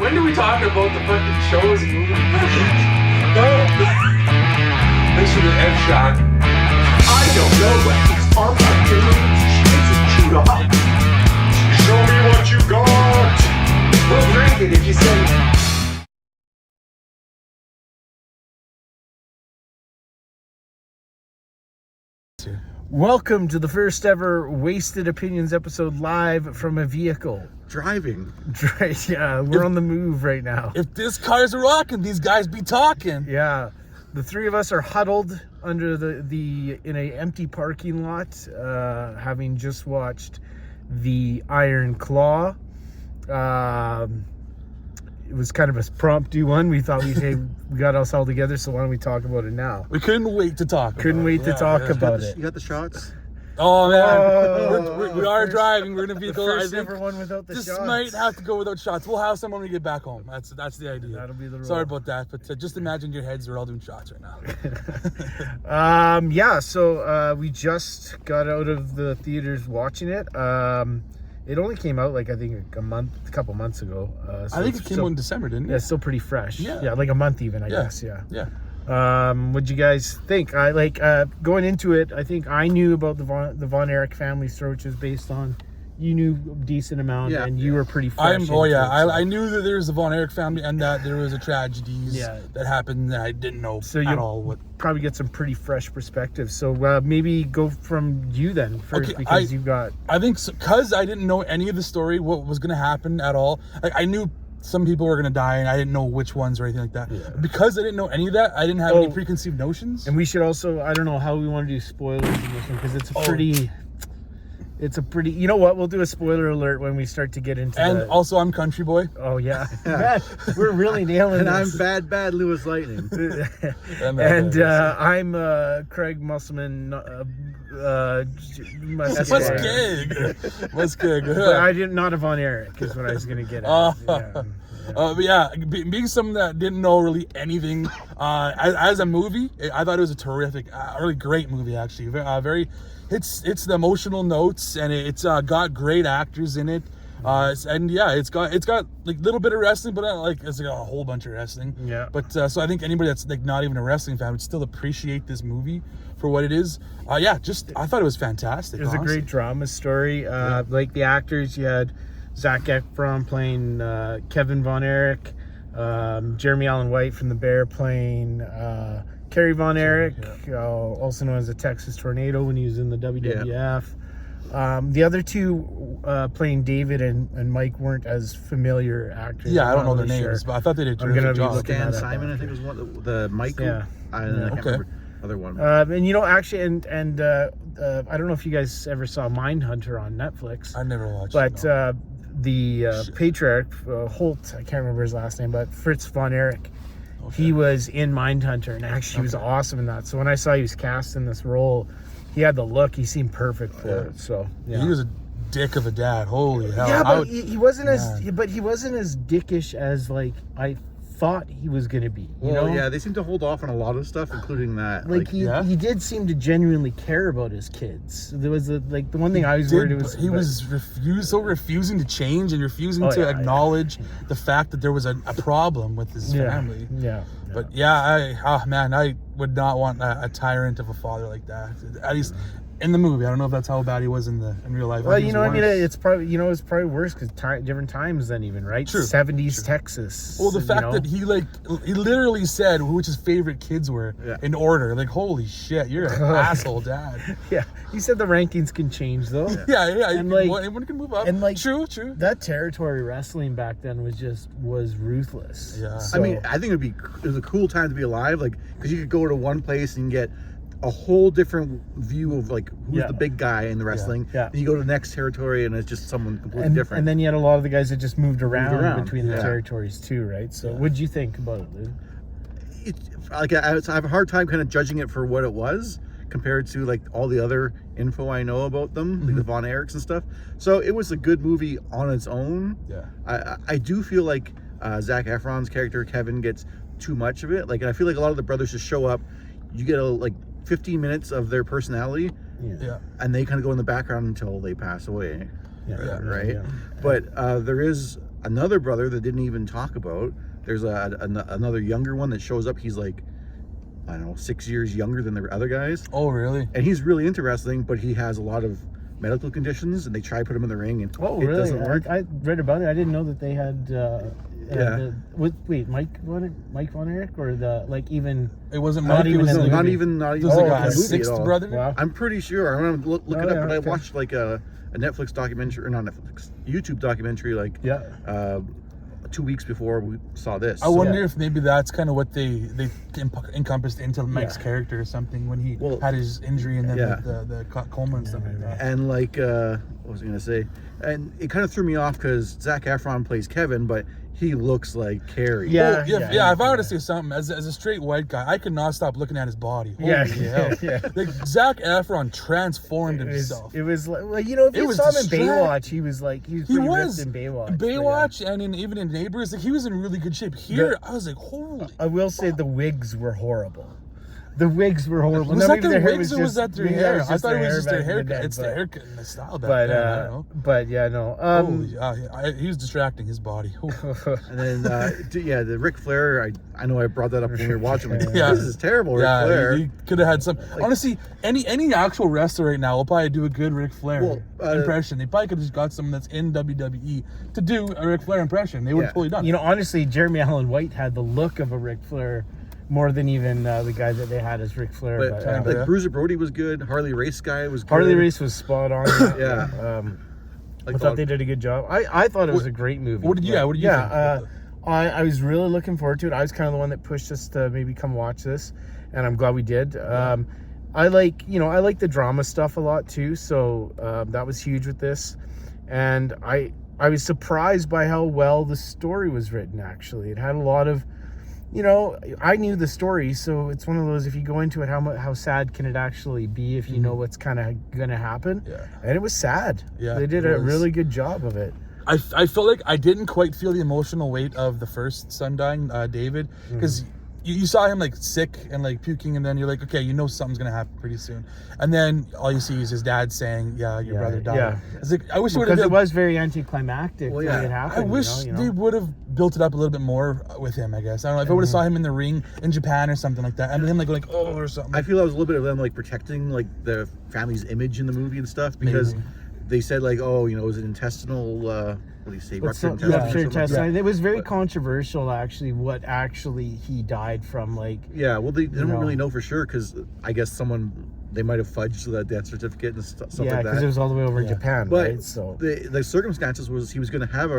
When do we talk about the fucking shows and movies? Thanks for the F shot. I don't know what these are fucking it's chewed up. Show me what you got. We'll drink it if you say. Welcome to the first ever Wasted Opinions episode live from a vehicle. Driving. Yeah, we're on the move right now. If this car's rocking, these guys be talking. Yeah, the three of us are huddled under in a empty parking lot, having just watched The Iron Claw. It was kind of a promptu one. We thought we got us all together, so why don't we talk about it now? We couldn't wait to talk. Couldn't wait to talk about it. You got the shots? Oh man, we are driving. We're in a vehicle. The first ever one without the this shots. might have to go without shots. We'll have some when we get back home. That's the idea. That'll be the rule. Sorry about that, but just imagine your heads are all doing shots right now. So we just got out of the theaters watching it. It only came out a couple months ago. So I think it came out in December, didn't it? Yeah, it's still pretty fresh. Yeah, like a month even, I guess. Yeah. What'd you guys think? I going into it. I think I knew about the Von Erich family story, which was based on. You knew a decent amount, and you were pretty fresh. I knew that there was a Von Erich family and that there was a tragedies that happened that I didn't know at all. What probably get some pretty fresh perspective. So maybe go from you then first, because you've got. I think because I didn't know any of the story, what was going to happen at all. I knew some people were going to die, and I didn't know which ones or anything like that. Yeah. Because I didn't know any of that, I didn't have any preconceived notions. And we should also, I don't know how we want to do spoilers in this one, because it's a pretty, you know what, we'll do a spoiler alert when we start to get into also, I'm CountryBoy. Oh, yeah. Man, we're really nailing and this. I'm bad LewisLightning. and I'm Craig Musselman. MussKeg. But I didn't, not a Von Erich is what I was going to get at. Being someone that didn't know really anything, as a movie, I thought it was a terrific, really great movie, actually. It's the emotional notes, and it's got great actors in it, it's got like a little bit of wrestling, but it's a whole bunch of wrestling. Yeah. But so I think anybody that's not even a wrestling fan would still appreciate this movie for what it is. I thought it was fantastic. It was a great drama story. Like the actors, you had Zac Efron playing Kevin Von Erich, Jeremy Allen White from The Bear playing Kerry Von Erich, also known as the Texas Tornado when he was in the WWF. The other two playing David and Mike weren't as familiar actors. I don't know their names, but I thought they did a terrific job. Stan Simon, I think, was one. The Mike. Yeah. I can't remember other one. And actually, and I don't know if you guys ever saw Mindhunter on Netflix. I never watched it. But the patriarch, Holt, I can't remember his last name, but Fritz Von Erich. Okay. He was in Mindhunter, and actually he was awesome in that. So when I saw he was cast in this role, he had the look. He seemed perfect for it. So he was a dick of a dad. Holy hell! Yeah, but he wasn't he wasn't as dickish as I thought he was going to be. You know? Yeah, they seem to hold off on a lot of stuff, including that. He did seem to genuinely care about his kids. There was the one thing I was worried was he was refusing to change and refusing to acknowledge the fact that there was a problem with his family. Yeah. But I would not want a tyrant of a father like that. At least in the movie. I don't know if that's how bad he was in real life. Well, it's probably it's probably worse because different times then even, right? True. 70s Texas. Well, the fact that he literally said who his favorite kids were in order. Like, holy shit, you're an asshole dad. Yeah, he said the rankings can change though. Yeah. And anyone can move up. And true. That territory wrestling back then was ruthless. Yeah. So, I mean, I think it was a cool time to be alive, because you could go to one place and get a whole different view of who's the big guy in the wrestling. Yeah. And you go to the next territory and it's just someone completely different. And then you had a lot of the guys that just moved around between the territories too, right? So what'd you think about it, Lou? I have a hard time kind of judging it for what it was compared to all the other info I know about them, like the Von Erichs and stuff. So it was a good movie on its own. Yeah. I do feel like Zac Efron's character Kevin gets too much of it. And I feel like a lot of the brothers just show up. You get 15 minutes of their personality, and they kind of go in the background until they pass away. Right? Yeah. But there is another brother that didn't even talk about. There's another younger one that shows up. He's like, I don't know, 6 years younger than the other guys. Oh, really? And he's really interesting, but he has a lot of medical conditions, and they try to put him in the ring, and Oh, it really? doesn't work. I read about it. I didn't know that they had. Yeah. Wait, Mike Von Erich, or the even. It wasn't Not Mike. It even was in the like, not movie. even it was like in a the movie at sixth all. brother. Wow. I'm pretty sure. I'm gonna look it Oh, up, yeah, but I okay. watched like a Netflix documentary, or not Netflix, YouTube documentary, like Yeah. 2 weeks before we saw this. I wonder Yeah. if maybe that's kind of what they encompassed into Mike's character or something when he had his injury and then Yeah. the coma and stuff like that. And like, what was I gonna say? And it kind of threw me off because Zac Efron plays Kevin, but he looks like Carrie. Yeah. If I were to say something as a straight white guy, I could not stop looking at his body. Holy Yeah, hell. yeah. Like Zac Efron transformed himself. It was like, well, if you It was saw him in distract- Baywatch, he was pretty ripped in Baywatch. but, yeah. Baywatch and even in Neighbors, like he was in really good shape. Here, I was like, holy. I will say the wigs were horrible. The wigs were horrible. Was Now, that maybe their hair wigs or was that their maybe hair? was I just thought it was just their back in the haircut. day, It's the but- haircut and the style back But then. I don't know. but yeah, no. Holy, he was distracting his body. And then, the Ric Flair. I know I brought that up when we were watching. Like, Yeah. this is terrible, Ric Yeah, Flair. he could have had some. Honestly, any actual wrestler right now will probably do a good Ric Flair impression. They probably could have just got someone that's in WWE to do a Ric Flair impression. They would have totally done. You know, honestly, Jeremy Allen White had the look of a Ric Flair more than even the guy that they had as Ric Flair. But But, like Bruiser Brody was good. Harley Race guy was good. Harley Race was spot on. Yeah. I thought they did a good job. I thought it was a great movie. What did you think? I was really looking forward to it. I was kind of the one that pushed us to maybe come watch this, and I'm glad we did. I like the drama stuff a lot too, so that was huge with this. And I was surprised by how well the story was written. Actually, it had a lot of, I knew the story, so it's one of those, if you go into it, how sad can it actually be if you know what's kind of gonna happen? Yeah. And it was sad. Yeah, They did it a was. really good job of it. I feel like I didn't quite feel the emotional weight of the first son dying, David, because you saw him like sick and like puking, and then you're like, okay, something's gonna happen pretty soon, and then all you see is his dad saying, your brother died. Yeah. It's like, I wish Because it was very anticlimactic when it happened. I wish they would have built it up a little bit more with him, I guess. I don't know, if I would have saw him in the ring in Japan or something like that, and him like going, oh, or something. I feel that was a little bit of them like protecting like the family's image in the movie and stuff, because they said like, oh, it was an intestinal. What do you say? Ruptured intestine. Ruptured or something like that. intestine. It was very controversial, actually, what actually he died from. Like, Yeah, well, they don't No. really know for sure, because I guess they might have fudged that death certificate and stuff yeah, like because that. it was all the way over in Japan, But right? So the circumstances was he was going to have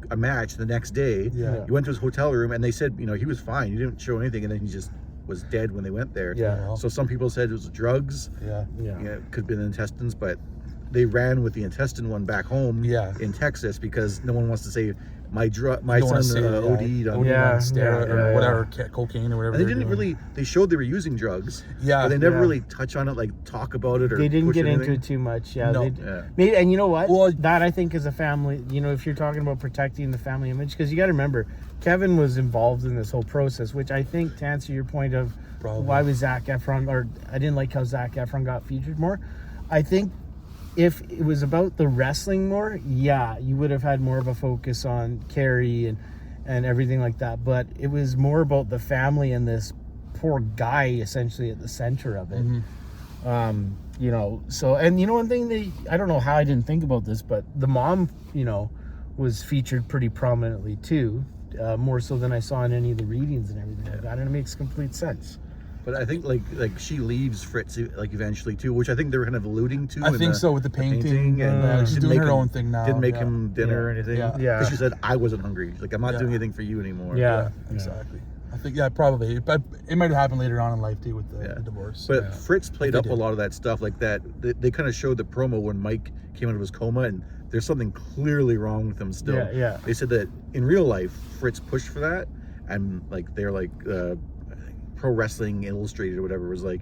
a match the next day. Yeah. He went to his hotel room, and they said he was fine. He didn't show anything, and then he just was dead when they went there. Yeah. So some people said it was drugs. Yeah. It could have been intestines, but they ran with the intestine one back home in Texas, because no one wants to say my son OD'd on steroid or whatever, cocaine or whatever. And they didn't really. They showed they were using drugs. Yeah. But they never really touch on it, like talk about it, or they didn't push get into anything. it too much. Yeah. No. Maybe, and you know what? Well, that I think is a family. If you're talking about protecting the family image, because you got to remember, Kevin was involved in this whole process, which I think, to answer your point of why was Zac Efron, or I didn't like how Zac Efron got featured more. I think if it was about the wrestling more, you would have had more of a focus on Carrie and everything like that. But it was more about the family and this poor guy essentially at the center of it. So, and one thing I don't know how I didn't think about this, but the mom, was featured pretty prominently too, more so than I saw in any of the readings and everything like that. And it makes complete sense. But I think like she leaves Fritz like eventually too, which I think they were kind of alluding to. I think so, with the painting. and She's didn't doing make her him- own thing now. Didn't make him dinner or anything. Yeah. Because she said I wasn't hungry. Like, I'm not doing anything for you anymore. Yeah. Exactly. I think probably, but it might have happened later on in life too with the divorce. But Fritz played They up a did. lot of that stuff like that. They kind of showed the promo when Mike came out of his coma, and there's something clearly wrong with him still. Yeah. They said that in real life, Fritz pushed for that, and like they're like Pro Wrestling Illustrated or whatever was like,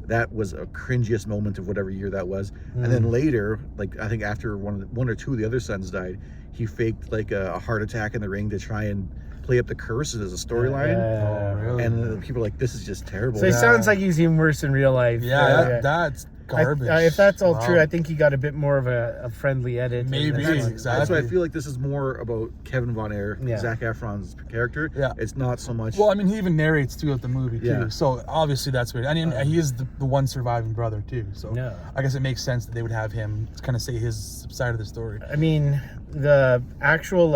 that was a cringiest moment of whatever year that was. And then later, like I think after one or two of the other sons died, he faked like a heart attack in the ring to try and play up the curse as a storyline. Oh, really? And people are like, this is just terrible. So it sounds like he's even worse in real life. that's garbage. If that's all true, Wow. I think he got a bit more of a friendly edit. in Maybe, this one. exactly. That's why I feel like this is more about Kevin Von Erich, Yeah. Zac Efron's character. Yeah. It's not so much. Well, I mean, he even narrates throughout the movie too, Yeah. so obviously that's weird. I mean, he is the one surviving brother too, so Yeah. I guess it makes sense that they would have him kind of say his side of the story. I mean, the actual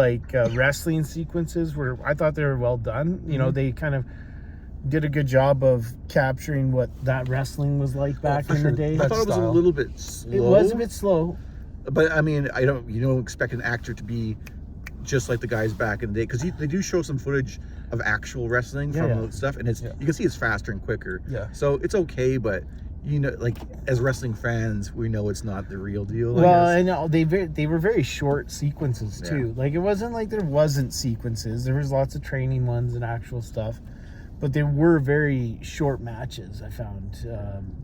wrestling sequences I thought they were well done. You know, they kind of did a good job of capturing what that wrestling was like back for in sure. the day. I thought it was a style. little bit slow. It was a bit slow. But I mean, you don't expect an actor to be just like the guys back in the day, because they do show some footage of actual wrestling from Yeah. the stuff, and you can see it's faster and quicker. Yeah. So it's okay, but like as wrestling fans, we know it's not the real deal. I Well, guess. I know they were very short sequences too. Like it wasn't like there wasn't sequences. There was lots of training ones and actual stuff, but they were very short matches. I found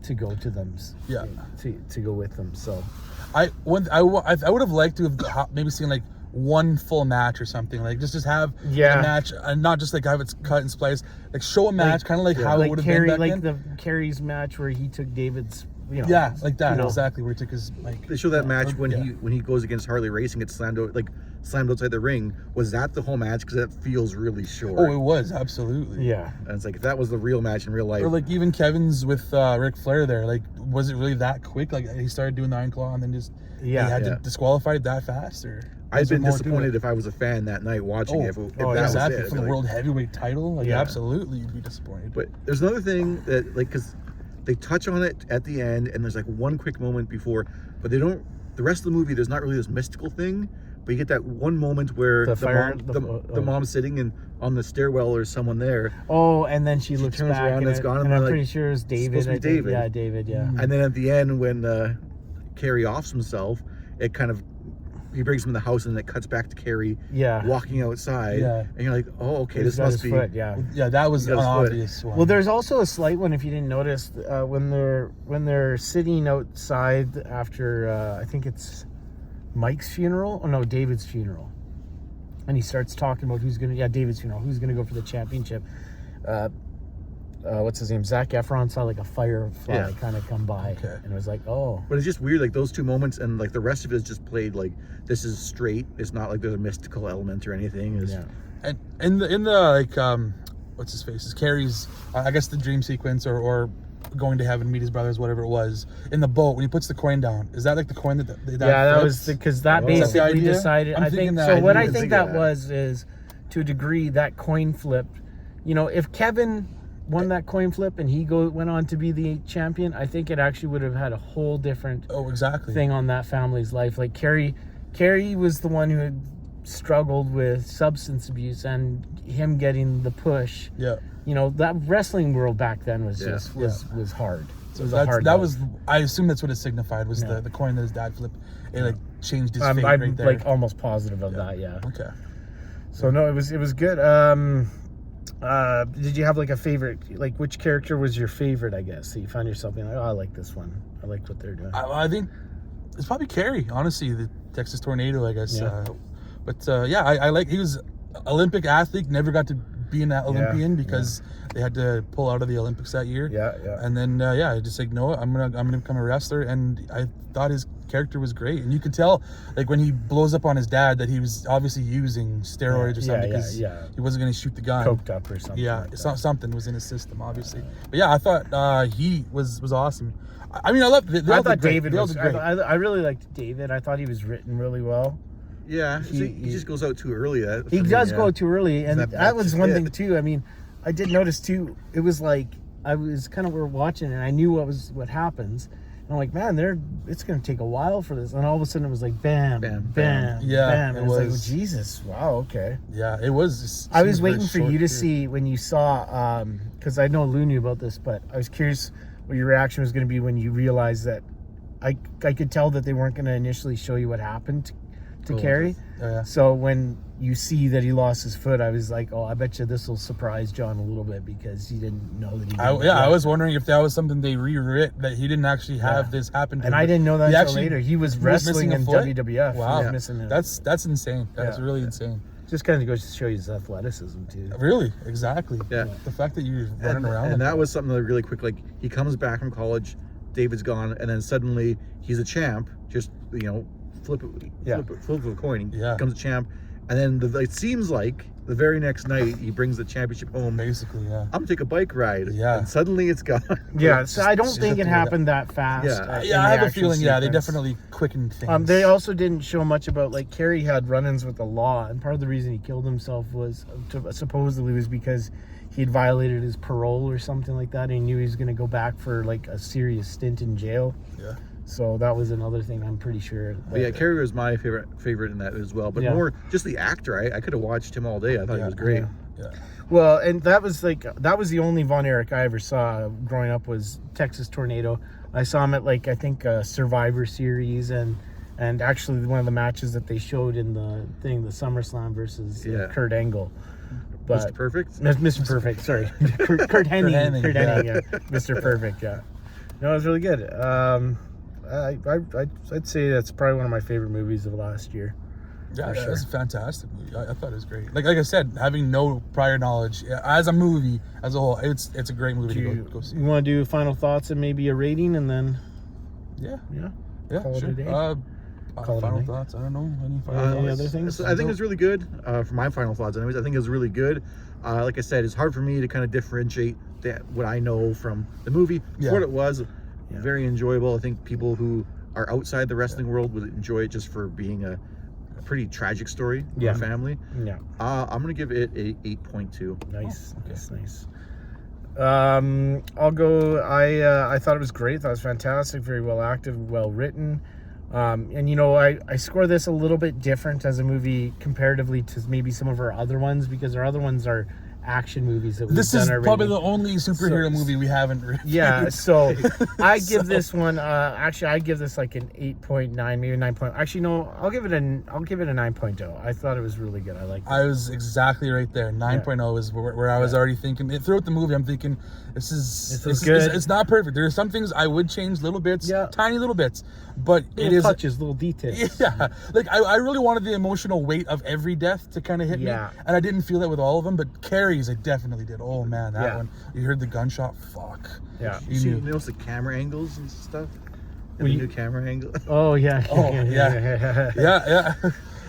to go to them. Yeah. To go with them. So I would have liked to have maybe seen like one full match or something, like just have Yeah. a match and not just like have it cut and spliced, like show a match kind of like how it like would have Kerry, been back like then. the Kerry's match where he took David's. You know, Yeah, like that, you know. exactly, where he took his like. They show that match when yeah. he goes against Harley Race and gets slammed outside the ring. Was that the whole match? Because that feels really short. Oh, it was absolutely. Yeah. And it's like, if that was the real match in real life. Or like even Kevin's with Ric Flair there, like was it really that quick? Like he started doing the Iron Claw and then just Yeah. he had Yeah. to disqualify it that fast, or I'd was there been more to disappointed it? if I was a fan that night watching it. If that was exactly it. for the Like, world heavyweight title, like Yeah. absolutely you'd be disappointed. But there's another thing that, like, because they touch on it at the end, and there's like one quick moment before, but they don't. The rest of the movie, there's not really this mystical thing, but you get that one moment where The fire- the mom's sitting and on the stairwell, or someone there, Oh, and then she looks turns back around and it's gone, and I'm they're pretty like, sure it's David. supposed to be I think. David. Yeah, David. Yeah. and then at the end when Carrie offs himself, it kind of he brings him in the house, and it cuts back to Carrie Yeah. walking outside, Yeah. and you're like, oh, okay, He's this got must his be. foot, yeah. Yeah, that was He an does foot. obvious one. Well, there's also a slight one if you didn't notice when they're sitting outside after I think it's Mike's funeral. Oh no, David's funeral, and he starts talking about David's funeral. Who's gonna go for the championship? What's his name? Zac Efron saw like a firefly Yeah. kind of come by, Okay. and it was like, oh, But it's just weird, like those two moments, and like the rest of it is just played like this is straight. It's not like there's a mystical element or anything. It's, yeah. And in the like what's his face is Carrie's I guess the dream sequence or going to heaven, meet his brothers, whatever it was, in the boat when he puts the coin down. Is that like the coin that That flips? was because that Oh. Is that the basically idea? decided. I'm I thinking think that so. I What didn't I even think think that of that. was is, to a degree, that coin flip. You know, if Kevin won that coin flip and he went on to be the champion, I think it actually would have had a whole different Oh, exactly. thing on that family's life. Like Carrie was the one who had struggled with substance abuse, and him getting the push. Yeah. You know, that wrestling world back then was Yeah. just was hard. It was a That hard life. was I assume that's what it signified was Yeah. the coin that his dad flipped. It like changed his I'm fate right there. like almost positive of that. Yeah. Okay. So no, it was good. Did you have like a favorite? Like, which character was your favorite? I guess that you found yourself being like, oh, I like this one. I like what they're doing. I think it's probably Carrie, honestly, the Texas Tornado, I guess. Yeah. I like he was Olympic athlete, never got to be an Olympian because they had to pull out of the Olympics that year. Yeah. And then I just like, no, I'm gonna become a wrestler, and I thought his character was great, and you could tell like when he blows up on his dad that he was obviously using steroids or something because he wasn't gonna shoot the gun. Coked up or something. Yeah, like it's that. not something was in his system, obviously. But yeah, I thought he was awesome. I mean, I loved. I thought David They all was. did great. I really liked David. I thought he was written really well. Yeah, he just goes out too early. He does go too early, and That- that was that's one it. thing too. I mean, I did notice too. It was like I was kind of watching, and I knew what happens. And I'm like, man, it's going to take a while for this. And all of a sudden, it was like, bam, Bam, bam, bam. bam. Yeah, And it I was like, was. oh, Jesus, wow, okay. Yeah, it was. I was seemed very waiting for short you to period. see when you saw, because I know Lou knew about this, but I was curious what your reaction was going to be when you realized that I could tell that they weren't going to initially show you what happened to Oh, Carrie. Yeah. So when you see that he lost his foot, I was like, oh, I bet you this will surprise John a little bit because he didn't know that he didn't. I was wondering if that was something they rewrote, that he didn't actually have this happen to And him. I didn't know that He until actually later. He was was wrestling missing a in foot? WWF. Wow. He was missing a, That's insane. That's Yeah. really insane. just kind of goes to show you his athleticism too. Really, exactly. Yeah. The fact that you're running And around. that was something that really quick. Like he comes back from college David's gone, and then suddenly he's a champ. Just flip a coin. He becomes a champ, and then it seems like the very next night he brings the championship home. Basically, yeah. I'm gonna take a bike ride. Yeah. And suddenly it's gone. Yeah, so I don't think it happened that fast. Yeah. I have a feeling. Yeah, they definitely quickened things. They also didn't show much about, like, Kerry had run-ins with the law, and part of the reason he killed himself supposedly was because he had violated his parole or something like that, and he knew he was going to go back for, like, a serious stint in jail. Yeah. So that was another thing, I'm pretty sure. But yeah, Kerry was my favorite in that as well. But more just the actor. I could have watched him all day. I thought he was great. Yeah. Well, and that was the only Von Erich I ever saw growing up was Texas Tornado. I saw him at, like, I think Survivor Series and actually one of the matches that they showed in the SummerSlam versus Kurt Angle. But Mr. Perfect? Mr. Perfect, sorry. Kurt Hennig, yeah. Mr. Perfect, yeah. No, it was really good. I'd say that's probably one of my favorite movies of last year. Yeah, it was a fantastic movie. I thought it was great. Like I said, having no prior knowledge as a movie as a whole, it's a great movie to go see. You want to do final thoughts and maybe a rating, and then yeah, call it sure. a day? Final thoughts. I don't know. Any other things? I think it's really good. For my final thoughts, anyways, I think it's really good. Like I said, it's hard for me to kind of differentiate what I know from the movie. For what it was, very enjoyable. I think people who are outside the wrestling world would enjoy it just for being a pretty tragic story of a family. Yeah. I'm gonna give it a 8.2. Nice. That's nice. I'll go. I thought it was great. I thought it was fantastic. Very well acted, well written. And I score this a little bit different as a movie comparatively to maybe some of our other ones, because our other ones are action movies that we've this done is already. probably the only superhero movie we haven't reviewed. Yeah, so I give this one I give this like an 8.9, maybe 9. Actually no, I'll give it a 9.0. I thought it was really good. I liked it. I was exactly right there. 9.0 is where I was already thinking. Throughout the movie, I'm thinking this is good. It's not perfect. There are some things I would change, little bits, tiny little bits, but little touches, little details. Yeah, like I really wanted the emotional weight of every death to kind of hit me, and I didn't feel that with all of them. But Carrie's, I definitely did. Oh man, that one. You heard the gunshot. Fuck. Yeah. You notice the camera angles and stuff. The new camera angle. Oh yeah. Oh yeah.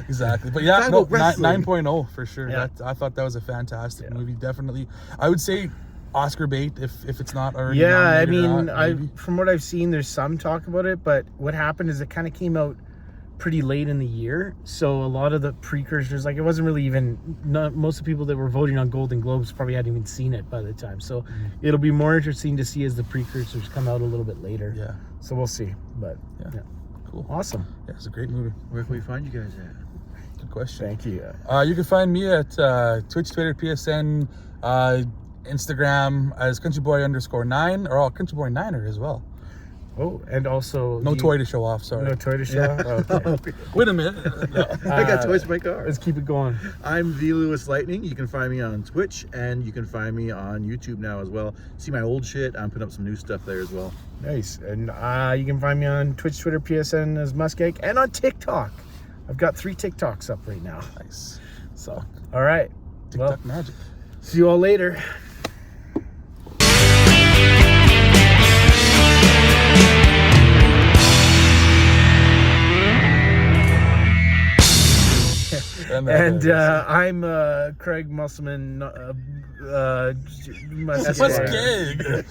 Exactly. But yeah, no, 9.0 for sure. Yeah. I thought that was a fantastic movie. Definitely, I would say Oscar bait if it's not already. Yeah, I nominated mean, from what I've seen, there's some talk about it, but what happened is it kind of came out pretty late in the year, so a lot of the precursors, like, it wasn't really even, most of the people that were voting on Golden Globes probably hadn't even seen it by the time, so it'll be more interesting to see as the precursors come out a little bit later. Yeah, so we'll see. But yeah. Cool, awesome. Yeah, it's a great movie. Where can we find you guys at? Good question. Thank you. You can find me at Twitch, Twitter, PSN, Instagram as CountryBoy_9, or CountryBoy9er as well. Oh, and also no toy to show off. Sorry, no toy to show off. Okay. Wait a minute. I got toys for my car. Let's keep it going. I'm the LewisLightning. You can find me on Twitch, and you can find me on YouTube now as well. See my old shit. I'm putting up some new stuff there as well. Nice. And you can find me on Twitch, Twitter, PSN as MussKeg, and on TikTok. I've got 3 TikToks up right now. Nice. So, all right. TikTok magic. See you all later. And I'm Craig Musselman. MussKeg.